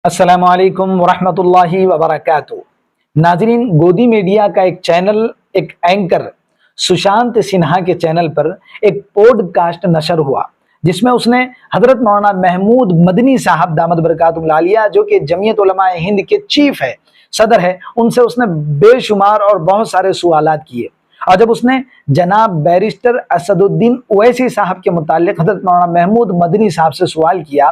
अस्सलाम वालेकुम वरहमतुल्लाहि वबरकातुहू। नाजरीन, गोदी मीडिया का एक चैनल, एक एंकर सुशांत सिन्हा के चैनल पर एक पॉडकास्ट नशर हुआ जिसमें उसने हजरत मौलाना महमूद मदनी साहब दामद बरकातुहू आलिया, जो कि जमीयत उलमा हिंद के चीफ है, सदर है, उनसे उसने बेशुमार और बहुत सारे सवालात किए। और जब उसने जनाब बैरिस्टर असदुद्दीन ओवैसी साहब के मुतालिक हजरत मौलाना महमूद मदनी साहब से सवाल किया,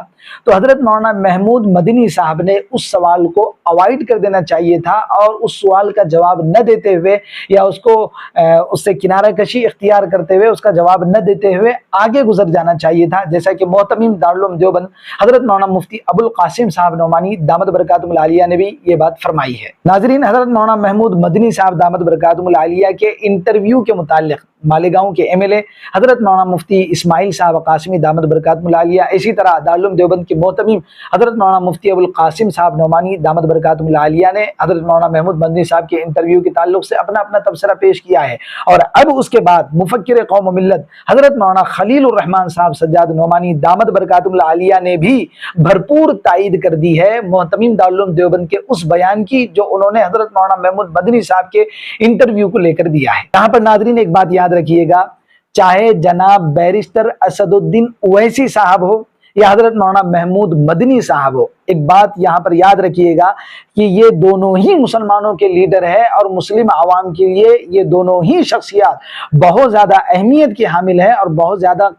तो हजरत मौलाना महमूद मदनी साहब ने उस सवाल को अवॉइड कर देना चाहिए था और उस सवाल का जवाब न देते हुए या उससे किनारा कशी इख्तियार करते हुए उसका जवाब न देते हुए आगे गुजर जाना चाहिए था, जैसा कि मोहतमीम दारुल उलूम देवबंद हजरत मौलाना मुफ्ती अबुल कासिम साहब नोमानी दामद बरकातुहू आलिया ने भी ये बात फरमाई है। नाजरीन, हजरत मौलाना महमूद मदनी साहब दामद बरकातुहू आलिया के इंटरव्यू के मुतालिक मालेगांव के एमएलए हजरत मौलाना मुफ्ती इस्माइल साहब कासिमी दामद बरकातुहू आलिया, इसी तरह दारुल उलूम देवबंद के मोहतमीम हजरत मौलाना मुफ्ती अबुल कासिम साहब नोमानी दामद बरकातुहू आलिया ने हजरत मौलाना महमूद मदनी साहब के इंटरव्यू के ताल्लुक से अपना अपना तबसरा पेश किया है। और अब उसके बाद मुफक्किर कौम व मिल्लत हजरत मौलाना खलीलुर रहमान साहब सज्जाद नोमानी दामद बरकातुहू आलिया ने भी भरपूर तायीद कर दी है मोहतमीम दारुल उलूम देवबंद के उस बयान की जो उन्होंने हजरत मौलाना महमूद मदनी साहब के इंटरव्यू को लेकर दिया है। यहाँ पर नाजरीन एक बात याद रखिएगा, चाहे जनाब बैरिस्टर असदुद्दीन ओवैसी साहब हो या हजरत मौलाना महमूद मदनी साहब हो, एक बात यहाँ पर याद रखिएगा कि ये दोनों ही मुसलमानों के लीडर है और मुस्लिम आवाम के लिए ये दोनों ही शख्सियत बहुत ज़्यादा अहमियत की हामिल है और बहुत ज़्यादा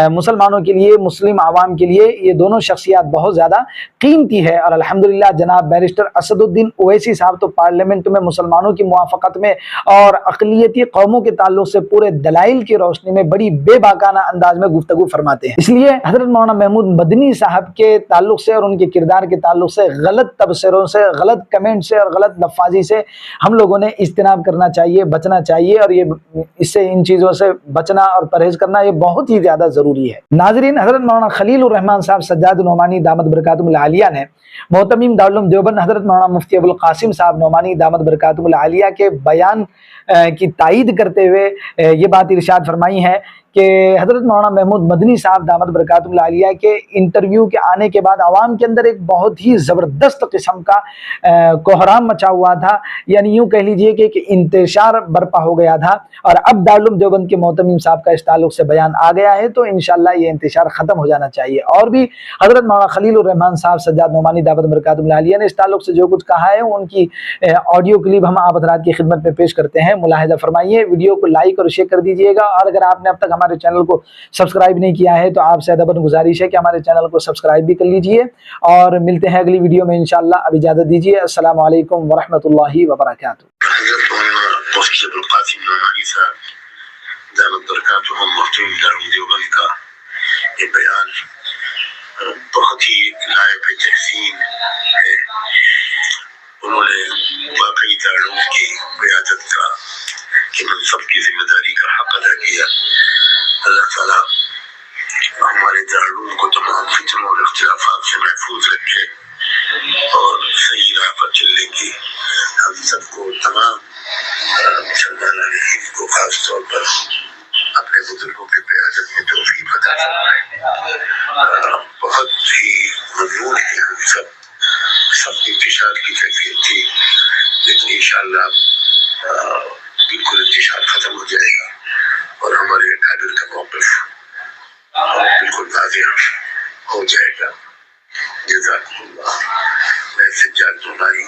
मुसलमानों के लिए, मुस्लिम आवाम के लिए ये दोनों शख्सियत बहुत ज़्यादा कीमती है। और अल्हम्दुलिल्लाह जनाब बैरिस्टर असदुद्दीन ओवैसी साहब तो पार्लियामेंट में मुसलमानों की मुआफ़क़त में और अक़लियती कौमों के ताल्लुक से पूरे दलाइल की रोशनी में बड़ी बेबाकाना अंदाज में गुफ्तगू फरमाते हैं। इसलिए हजरत मौलाना महमूद मदनी साहब के ताल्लुक से और उनके किरदार के ताल्लुक से गलत तबसरों से, गलत कमेंट से और गलत लफ्ज़ी से हम लोगों ने इज्तिनाब करना चाहिए, बचना चाहिए। और ये इससे, इन चीज़ों से बचना और परहेज करना ये बहुत ही ज़्यादा ज़रूरी है। नाजरीन, हजरत मौलाना खलीलुर रहमान साहब सज्जाद नोमानी दामद बरकातुहू आलिया ने मोहतमीम दारुल उलूम देवबंद हजरत मौलाना मुफ्ती अबुल कासिम साहब नोमानी दामद बरकातुहू आलिया के बयान की तायीद करते हुए ये बात इरशाद फरमाई है कि हजरत मौलाना महमूद मदनी साहब दामद बरकातुहू आलिया के इंटरव्यू के आने के बाद आवाम के अंदर एक बहुत ही ज़बरदस्त किस्म का कोहराम मचा हुआ था, यानी यूँ कह लीजिए कि एक इंतशार बर्पा हो गया था। और अब दारुल उलूम देवबंद के मोहतमीम साहब का इस ताल्लुक से बयान आ गया है, तो इंशाअल्लाह ये इंतशार ख़त्म हो जाना चाहिए। और भी हजरत मौलाना खलीलुर रहमान साहब सज्जाद नोमानी दामद बरकातुहू आलिया ने इस ताल्लुक से जो कुछ कहा है उनकी ऑडियो क्लिप हम आप हज़रात की खिदमत में पेश करते हैं, मुलाहिज़ा फरमाइए। वीडियो को लाइक और शेयर कर दीजिएगा। और अगर आपने अब तक हमारे चैनल को सब्सक्राइब नहीं किया है तो आपसे अदबन गुजारिश है कि हमारे चैनल को सब्सक्राइब भी कर लीजिए। और मिलते हैं अगली वीडियो में इंशाअल्लाह। अब इजाज़त दीजिए। अस्सलामु अलैकुम वरहमतुल्लाहि वबरकातुहू। बहुत ही लायक तहसीन है। उन्होंने वाकई दारुल की क़यादत का कि मनसब की जिम्मेदारी का हक अदा किया। अल्लाह ताला हमारे दारुल को तमाम फितनों और इख्तिलाफात से महफूज रखे और सही राह पर चलने की हम सबको, तमाम मुसलमान हिंद को खास तौर पर अपने बुजुर्गों की क़यादत में तौफीक अता फरमाए। बहुत ही मजबूर है हम सब इंतशार की कैफियत थी, लेकिन इंशाअल्लाह बिल्कुल इंतशार खत्म हो जाएगा और हमारे काबिल का मौक़िफ़ बिल्कुल वाज़ेह हो जाएगा। जज़ाकुमुल्लाह। मैं सज्जाद नोमानी।